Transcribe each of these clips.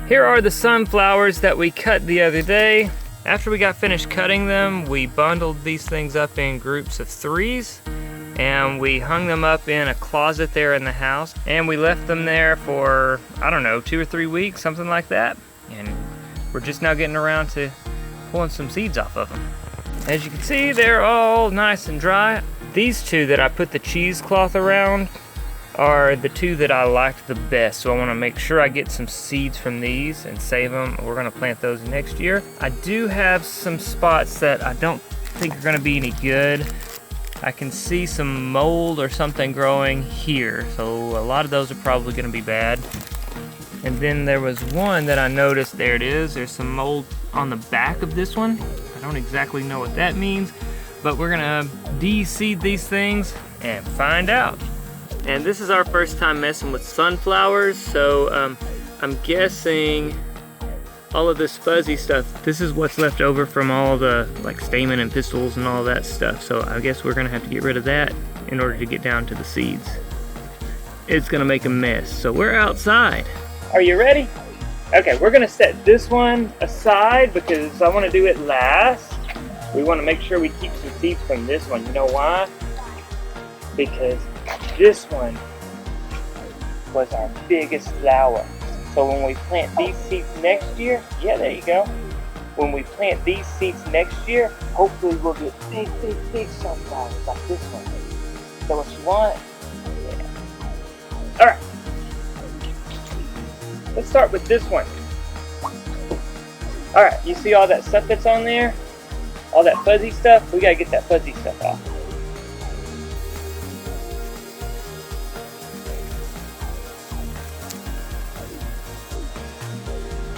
Here are the sunflowers that we cut the other day. After we got finished cutting them, we bundled these things up in groups of 3s and we hung them up in a closet there in the house, and we left them there for, I don't know, 2 or 3 weeks, something like that. And we're just now getting around to pulling some seeds off of them. As you can see, they're all nice and dry. These 2 that I put the cheesecloth around are the 2 that I liked the best, so I want to make sure I get some seeds from these and save them. We're going to plant those next year. I do have some spots that I don't think are going to be any good. I can see some mold or something growing here, so a lot of those are probably going to be bad. And then there was one that I noticed, there it is, there's some mold on the back of this one. I don't exactly know what that means, but we're going to de-seed these things and find out. And this is our first time messing with sunflowers, so I'm guessing all of this fuzzy stuff, this is what's left over from all the like stamen and pistils and all that stuff. So I guess we're gonna have to get rid of that in order to get down to the seeds. It's gonna make a mess, so we're outside. Are you ready? Okay, we're gonna set this one aside because I wanna do it last. We wanna make sure we keep some seeds from this one. You know why? Because this one was our biggest flower. So when we plant these seeds next year, yeah, there you go. When we plant these seeds next year, hopefully we'll get big, big, big sunflowers like this one. Is that what you want? Yeah. All right. Let's start with this one. All right, you see all that stuff that's on there? All that fuzzy stuff? We gotta get that fuzzy stuff off.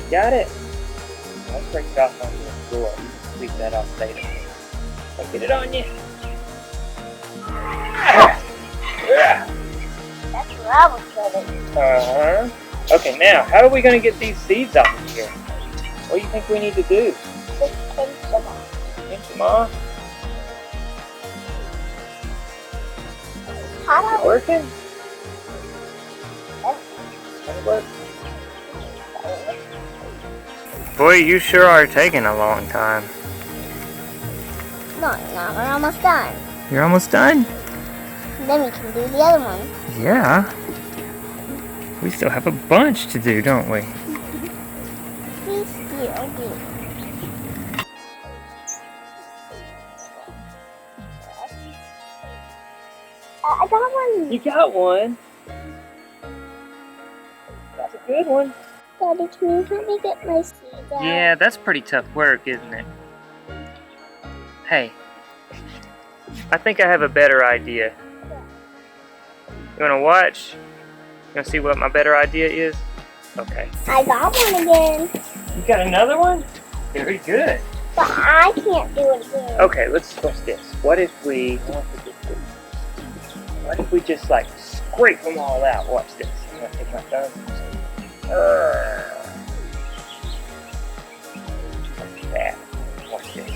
Got it? Let's break it off on the floor. You can sweep that off later. I'll get it on you. That's what I was doing. Okay, now, how are we going to get these seeds off of here? What do you think we need to do? Just pinch them off. Pinch them off? How about Working? Yes. Does it work? Boy, you sure are taking a long time. No, we're almost done. You're almost done? Then we can do the other one. Yeah. We still have a bunch to do, don't we? We still do. I got one. You got one. That's a good one. Daddy, can you help me get my seeds out? Yeah, that's pretty tough work, isn't it? Hey, I think I have a better idea. You wanna watch? You wanna see what my better idea is? Okay. I got one again. You got another one? Very good. But I can't do it again. Okay, let's this. What if we just like scrape them all out? Watch this. I'm gonna take my thumb. Like that. Watch this.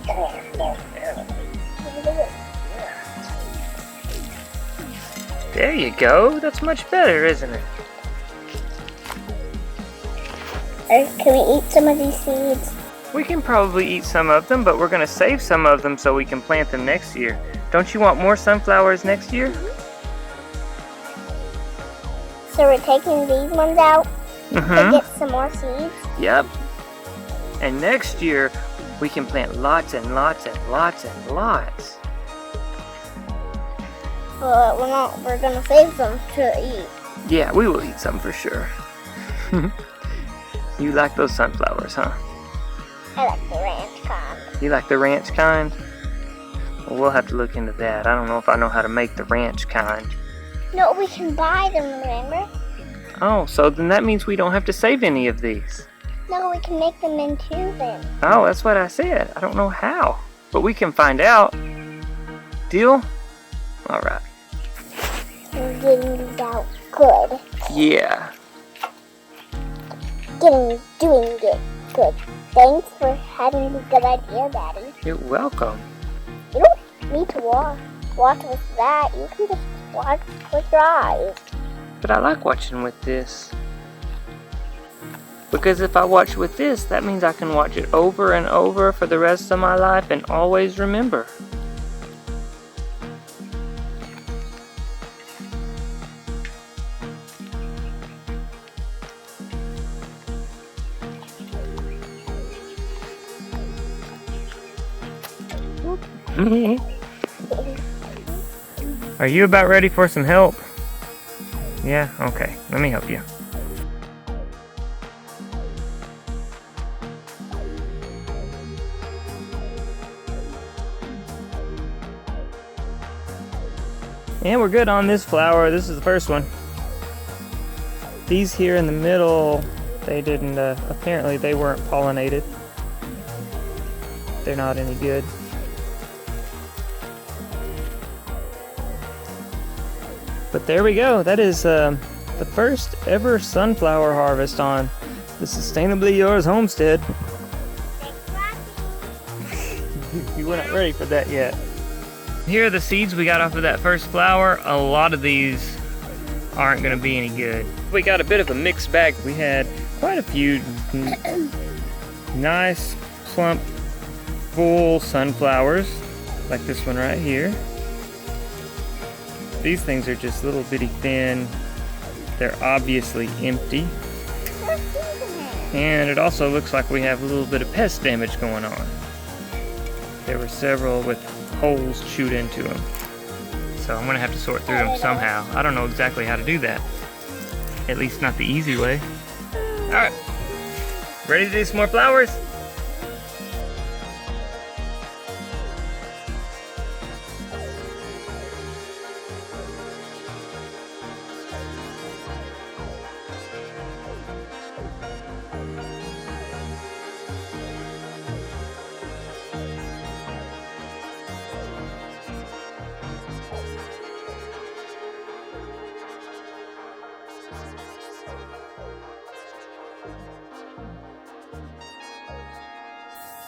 Oh, yeah. There you go. That's much better, isn't it? Can we eat some of these seeds? We can probably eat some of them, but we're going to save some of them so we can plant them next year. Don't you want more sunflowers next year? So we're taking these ones out to get some more seeds? Yep. And next year, we can plant lots and lots and lots and lots. But we're gonna save some to eat. Yeah, we will eat some for sure. You like those sunflowers, huh? I like the ranch kind. You like the ranch kind? Well, we'll have to look into that. I don't know if I know how to make the ranch kind. No, we can buy them, remember? Oh, so then that means we don't have to save any of these. No, we can make them into them. Oh, that's what I said. I don't know how, but we can find out. Deal? All right. We're getting these out good. Yeah. Doing it good. Thanks for having the good idea, Daddy. You're welcome. You don't need to watch with that. You can just watch with your eyes. But I like watching with this. Because if I watch with this, that means I can watch it over and over for the rest of my life and always remember. Are you about ready for some help? Yeah? Okay, let me help you. And we're good on this flower. This is the first one. These here in the middle, they didn't, apparently they weren't pollinated. They're not any good. But there we go. That is the first ever sunflower harvest on the Sustainably Yours homestead. You were not ready for that yet. Here are the seeds we got off of that first flower. A lot of these aren't going to be any good. We got a bit of a mixed bag. We had quite a few nice, plump, full sunflowers, like this one right here. These things are just little bitty thin. They're obviously empty. And it also looks like we have a little bit of pest damage going on. There were several with holes chewed into them. So I'm gonna have to sort through them somehow. I don't know exactly how to do that. At least not the easy way. All right, ready to do some more flowers?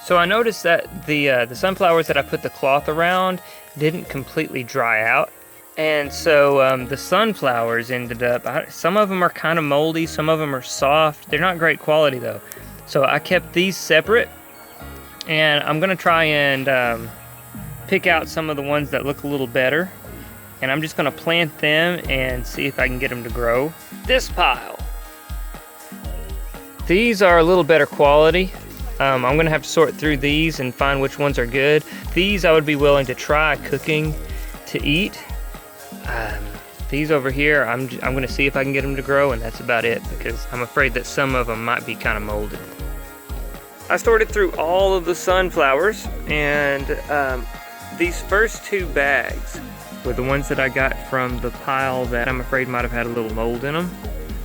So I noticed that the sunflowers that I put the cloth around didn't completely dry out. And so the sunflowers ended up, some of them are kind of moldy, some of them are soft. They're not great quality though. So I kept these separate, and I'm gonna try and pick out some of the ones that look a little better. And I'm just gonna plant them and see if I can get them to grow. This pile. These are a little better quality. I'm gonna have to sort through these and find which ones are good. These I would be willing to try cooking to eat. These over here, I'm gonna see if I can get them to grow, and that's about it, because I'm afraid that some of them might be kind of molded. I sorted through all of the sunflowers, and these first two bags were the ones that I got from the pile that I'm afraid might have had a little mold in them.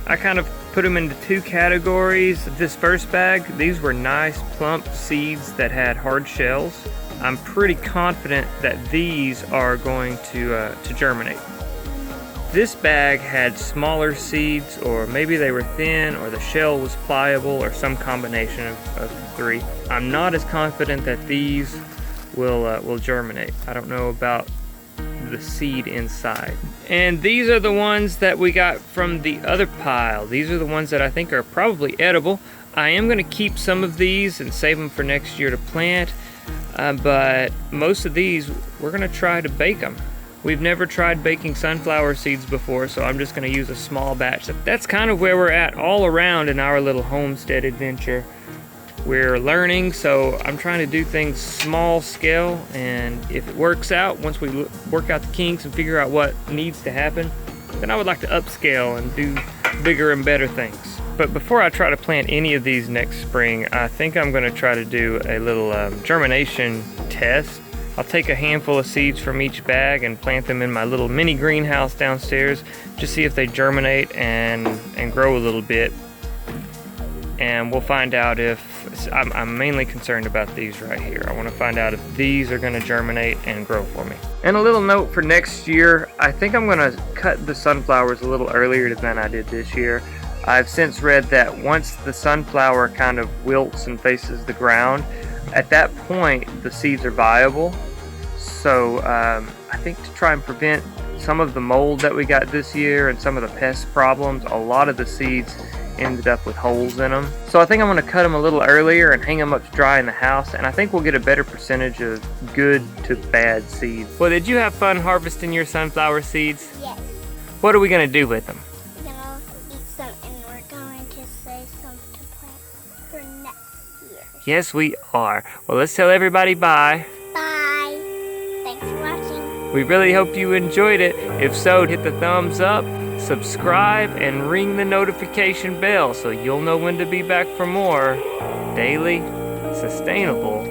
I kind of put them into two categories. This first bag, these were nice plump seeds that had hard shells. I'm pretty confident that these are going to germinate. This bag had smaller seeds, or maybe they were thin, or the shell was pliable, or some combination of the three. I'm not as confident that these will germinate. I don't know about the seed inside. And these are the ones that we got from the other pile. These are the ones that I think are probably edible. I am going to keep some of these and save them for next year to plant, but most of these we're going to try to bake them. We've never tried baking sunflower seeds before, so I'm just going to use a small batch. That's kind of where we're at all around in our little homestead adventure. We're learning, so I'm trying to do things small scale, and if it works out, once we work out the kinks and figure out what needs to happen, then I would like to upscale and do bigger and better things. But before I try to plant any of these next spring, I think I'm going to try to do a little germination test. I'll take a handful of seeds from each bag and plant them in my little mini greenhouse downstairs, just see if they germinate and grow a little bit. And we'll find out if, I'm mainly concerned about these right here. I want to find out if these are going to germinate and grow for me. And a little note for next year, I think I'm going to cut the sunflowers a little earlier than I did this year. I've since read that once the sunflower kind of wilts and faces the ground, at that point the seeds are viable. So I think to try and prevent some of the mold that we got this year and some of the pest problems, a lot of the seeds ended up with holes in them. So I think I'm going to cut them a little earlier and hang them up to dry in the house, and I think we'll get a better percentage of good to bad seeds. Well, did you have fun harvesting your sunflower seeds? Yes. What are we going to do with them? We're gonna eat some, and we're going to save some to plant for next year. Yes, we are. Well, let's tell everybody bye. Bye. Thanks for watching. We really hope you enjoyed it. If so, hit the thumbs up, subscribe, and ring the notification bell so you'll know when to be back for more daily, sustainable